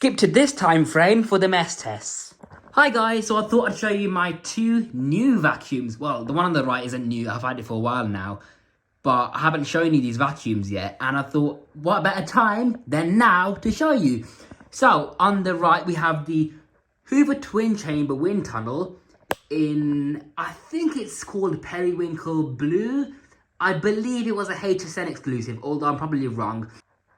skip to this time frame for the mess tests. Hi guys, so I thought I'd show you my two new vacuums. Well, the one on the right isn't new, I've had it for a while now. But I haven't shown you these vacuums yet. And I thought, what better time than now to show you. So, on the right we have the Hoover Twin Chamber Wind Tunnel in, I think it's called Periwinkle Blue. I believe it was a HSN exclusive, although I'm probably wrong.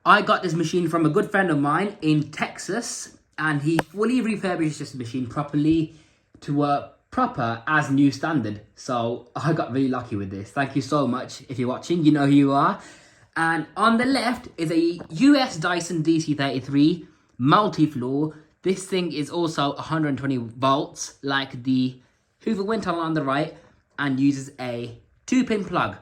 I got this machine from a good friend of mine in Texas, and he fully refurbished this machine properly to work proper as new standard. So I got really lucky with this. Thank you so much. If you're watching, you know who you are. And on the left is a US Dyson DC33 multi-floor. This thing is also 120 volts like the Hoover Wind Tunnel on the right, and uses a 2-pin plug.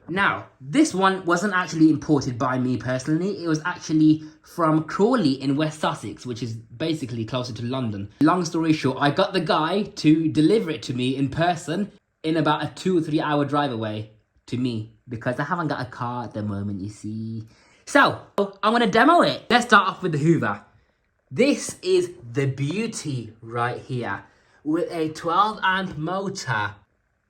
Now, this one wasn't actually imported by me personally. It was actually from Crawley in West Sussex, which is basically closer to London. Long story short, I got the guy to deliver it to me in person in about a 2 or 3 hour drive away to me, because I haven't got a car at the moment, you see. So, I'm going to demo it. Let's start off with the Hoover. This is the beauty right here, with a 12 amp motor,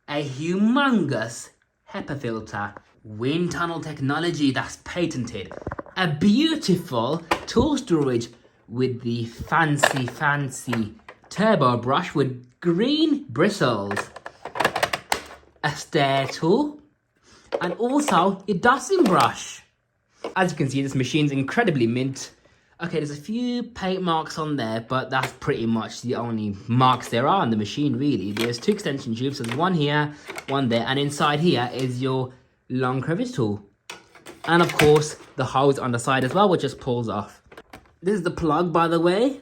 a humongous HEPA filter, wind tunnel technology that's patented, a beautiful tool storage with the fancy turbo brush with green bristles, a stair tool, and also your dusting brush. As you can see, this machine's incredibly mint. Okay, there's a few paint marks on there, but that's pretty much the only marks there are on the machine, really. There's 2 extension tubes, so there's one here, one there, and inside here is your long crevice tool. And of course, the hose on the side as well, which just pulls off. This is the plug, by the way,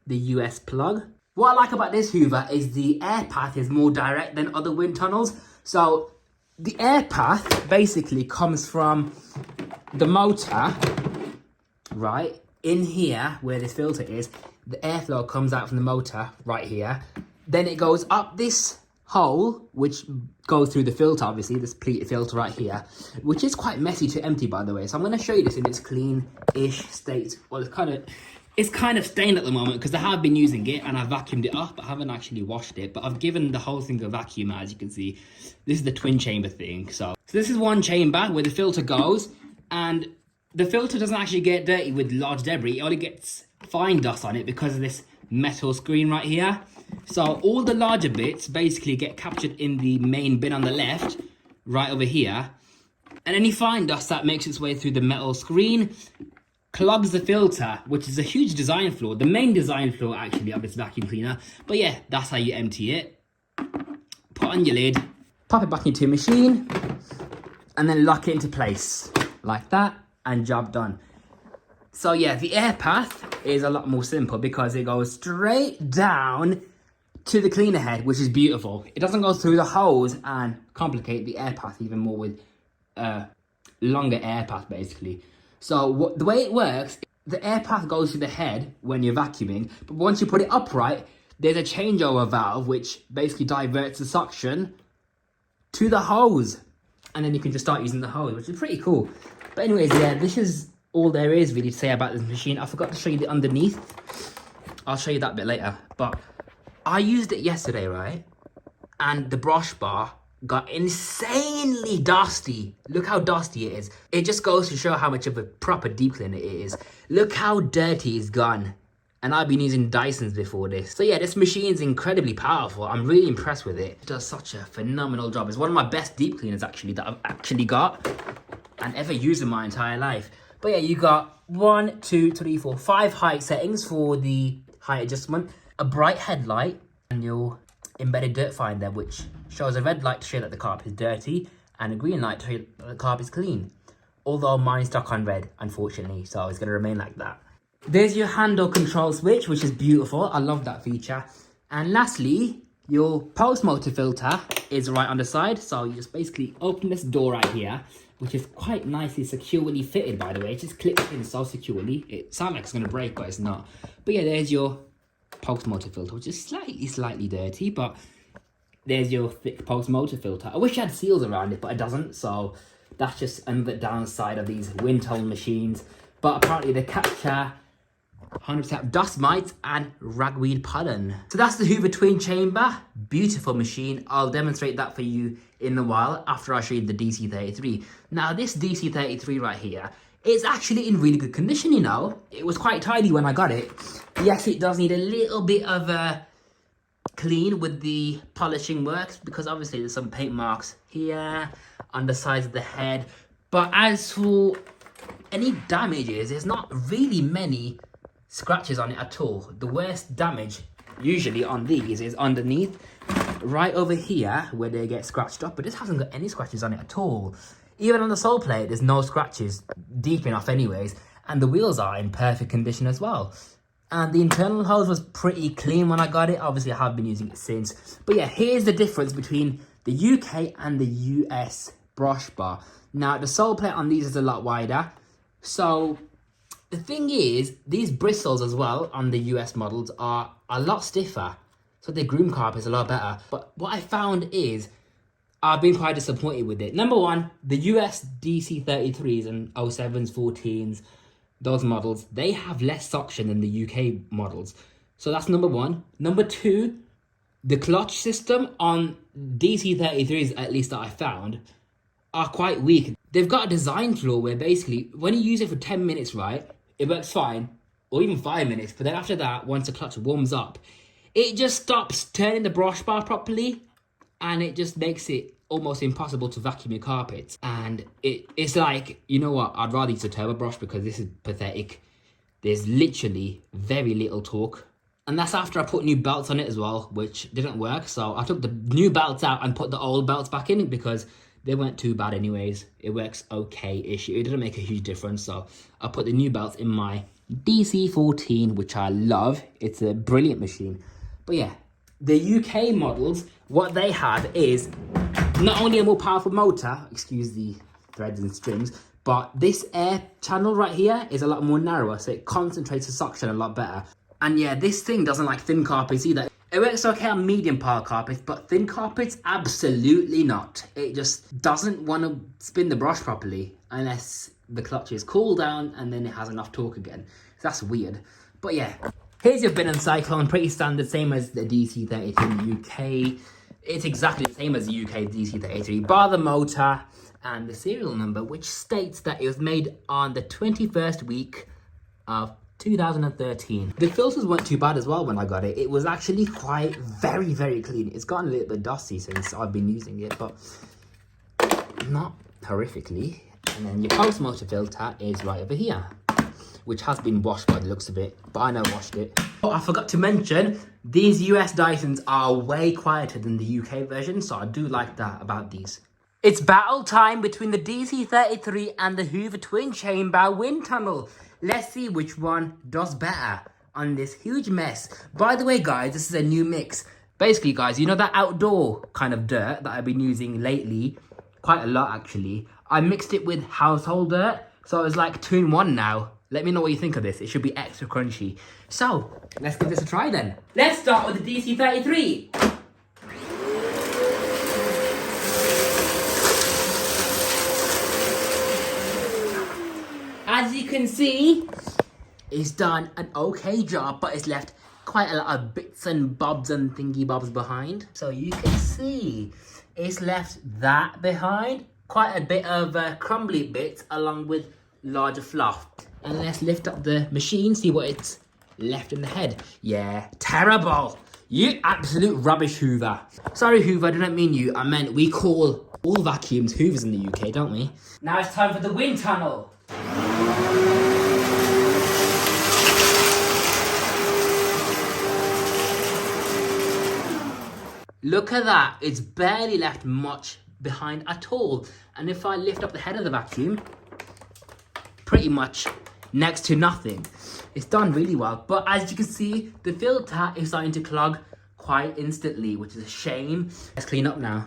the US plug. What I like about this Hoover is the air path is more direct than other wind tunnels. So the air path basically comes from the motor, right? In here, where this filter is, the airflow comes out from the motor right here. Then it goes up this hole, which goes through the filter, obviously, this pleated filter right here, which is quite messy to empty, by the way. So I'm going to show you this in its clean-ish state. Well, it's kind of stained at the moment because I have been using it and I've vacuumed it off, but I haven't actually washed it. But I've given the whole thing a vacuum, as you can see. This is the twin chamber thing. So this is one chamber where the filter goes, and the filter doesn't actually get dirty with large debris. It only gets fine dust on it because of this metal screen right here. So all the larger bits basically get captured in the main bin on the left, right over here. And any fine dust that makes its way through the metal screen clogs the filter, which is a huge design flaw. The main design flaw, actually, of this vacuum cleaner. But yeah, that's how you empty it. Put on your lid, pop it back into your machine, and then lock it into place like that. And job done. So yeah, the air path is a lot more simple because it goes straight down to the cleaner head, which is beautiful. It doesn't go through the hose and complicate the air path even more with a longer air path, basically. So the way it works, the air path goes to the head when you're vacuuming, but once you put it upright, there's a changeover valve which basically diverts the suction to the hose. And then you can just start using the hose, which is pretty cool. But anyways, yeah, this is all there is really to say about this machine. I forgot to show you the underneath. I'll show you that bit later. But I used it yesterday, right? And the brush bar got insanely dusty. Look how dusty it is. It just goes to show how much of a proper deep cleaner it is. Look how dirty it's gone. And I've been using Dysons before this. So yeah, this machine's incredibly powerful. I'm really impressed with it. It does such a phenomenal job. It's one of my best deep cleaners, actually, that I've actually got and ever used in my entire life. But yeah, you got 1, 2, 3, 4, 5 height settings for the height adjustment, a bright headlight, and your embedded dirt finder, which shows a red light to show that the carpet is dirty, and a green light to show that the carpet is clean. Although mine's stuck on red, unfortunately, so it's going to remain like that. There's your handle control switch, which is beautiful. I love that feature. And lastly, your pulse motor filter is right on the side. So you just basically open this door right here, which is quite nicely securely fitted, by the way. It just clips in so securely. It sounds like it's going to break, but it's not. But yeah, there's your pulse motor filter, which is slightly dirty, but there's your thick pulse motor filter. I wish it had seals around it, but it doesn't. So that's just another downside of these wind tunnel machines. But apparently they capture 100% dust mites and ragweed pollen. So that's the Hoover twin chamber. Beautiful machine. I'll demonstrate that for you in a while after I show you the DC33. Now this DC33 right here, it's actually in really good condition, you know. It was quite tidy when I got it. Yes, it does need a little bit of a clean with the polishing works because obviously there's some paint marks here on the sides of the head. But as for any damages, there's not really many scratches on it at all. The worst damage usually on these is underneath, right over here where they get scratched up, but this hasn't got any scratches on it at all. Even on the sole plate, there's no scratches, deep enough anyways, and the wheels are in perfect condition as well. And the internal hose was pretty clean when I got it. Obviously, I have been using it since. But yeah, here's the difference between the UK and the US brush bar. Now, the sole plate on these is a lot wider. So, the thing is, these bristles as well on the US models are a lot stiffer. So, the groom carpet is a lot better. But what I found is, I've been quite disappointed with it. Number one, the US DC33s and 07s, 14s, those models, they have less suction than the UK models. So that's number one. Number two, the clutch system on DC33s, at least that I found, are quite weak. They've got a design flaw where basically, when you use it for 10 minutes, right, it works fine, or even 5 minutes. But then after that, once the clutch warms up, it just stops turning the brush bar properly, and it just makes it almost impossible to vacuum your carpets. And it's like, you know what, I'd rather use a turbo brush because this is pathetic. There's literally very little torque. And that's after I put new belts on it as well, which didn't work. So I took the new belts out and put the old belts back in because they weren't too bad anyways. It works okay-ish. It didn't make a huge difference. So I put the new belts in my DC14, which I love. It's a brilliant machine. But yeah, the UK models, what they have is not only a more powerful motor, excuse the threads and strings, but this air channel right here is a lot more narrower, so it concentrates the suction a lot better. And yeah, this thing doesn't like thin carpets either. It works okay on medium pile carpets, but thin carpets, absolutely not. It just doesn't want to spin the brush properly unless the clutch is cooled down and then it has enough torque again. So that's weird. But yeah, here's your bin and cyclone, pretty standard, same as the DC33 UK. It's exactly the same as the UK DC33, bar the motor and the serial number, which states that it was made on the 21st week of 2013. The filters weren't too bad as well when I got it. It was actually quite very, very clean. It's gotten a little bit dusty since I've been using it, but not horrifically. And then your post motor filter is right over here, which has been washed by the looks of it, but I never washed it. Oh, I forgot to mention, these US Dysons are way quieter than the UK version, so I do like that about these. It's battle time between the DC33 and the Hoover twin chamber wind tunnel. Let's see which one does better on this huge mess. By the way, guys, this is a new mix. Basically, guys, you know that outdoor kind of dirt that I've been using lately? Quite a lot, actually. I mixed it with household dirt, so it's like 2 in 1 now. Let me know what you think of this. It should be extra crunchy. So, let's give this a try then. Let's start with the DC33. As you can see, it's done an okay job, but it's left quite a lot of bits and bobs and thingy bobs behind. So you can see, it's left that behind. Quite a bit of crumbly bits along with larger fluff. And let's lift up the machine, see what it's left in the head. Yeah, terrible. You absolute rubbish, Hoover. Sorry, Hoover, I didn't mean you. I meant we call all vacuums Hoovers in the UK, don't we? Now it's time for the wind tunnel. Look at that. It's barely left much behind at all. And if I lift up the head of the vacuum, pretty much next to nothing. It's done really well, but as you can see, the filter is starting to clog quite instantly, which is a shame. Let's clean up now.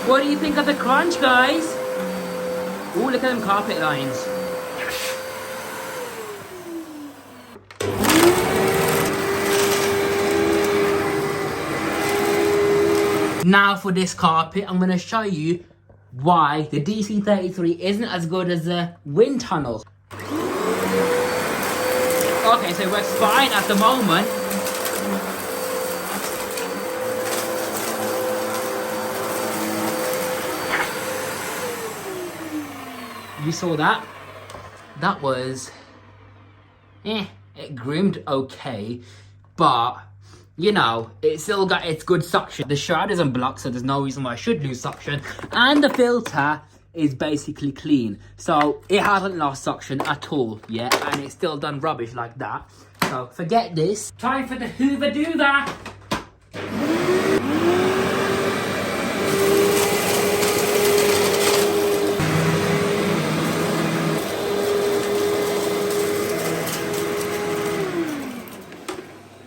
What do you think of the crunch, guys? Ooh, look at them carpet lines. Now for this carpet, I'm going to show you why the DC33 isn't as good as the wind tunnel. Okay, so it works fine at the moment. You saw that? That was... it groomed okay, but... you know, it still got its good suction. The shroud isn't blocked, so there's no reason why I should lose suction. And the filter is basically clean. So it hasn't lost suction at all yet, and it's still done rubbish like that. So forget this. Time for the Hoover do that.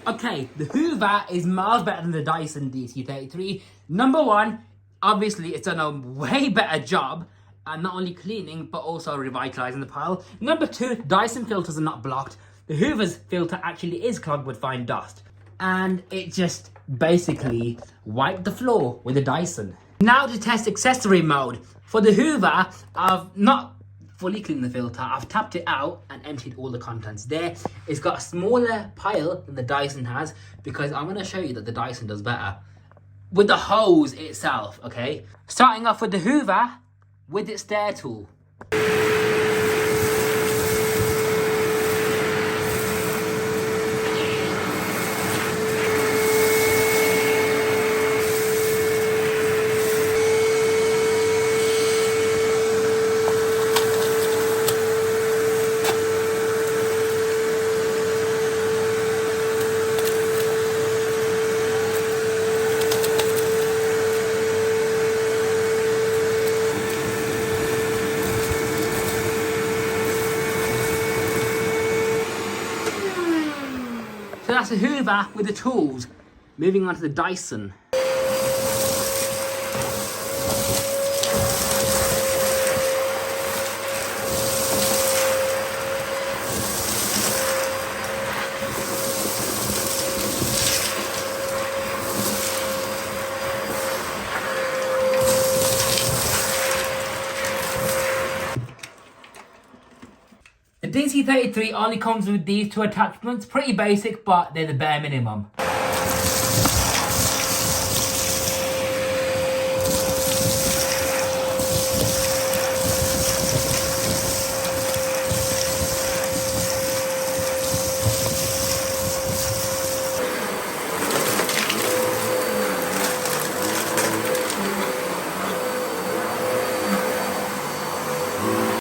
Okay, the Hoover is miles better than the Dyson DC33. Number one, obviously it's done a way better job at not only cleaning but also revitalizing the pile. Number two, Dyson filters are not blocked. The Hoover's filter actually is clogged with fine dust. And it just basically wiped the floor with the Dyson. Now to test accessory mode. For the Hoover, I've not fully cleaned the filter. I've tapped it out and emptied all the contents there. It's got a smaller pile than the Dyson has because I'm going to show you that the Dyson does better with the hose itself, okay? Starting off with the Hoover with its stair tool. So that's the Hoover with the tools. Moving on to the Dyson. The DC33 only comes with these two attachments. Pretty basic, but they're the bare minimum.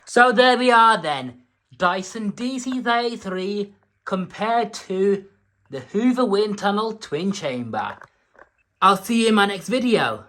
So there we are then. Dyson DC33 compared to the Hoover Wind Tunnel twin chamber. I'll see you in my next video.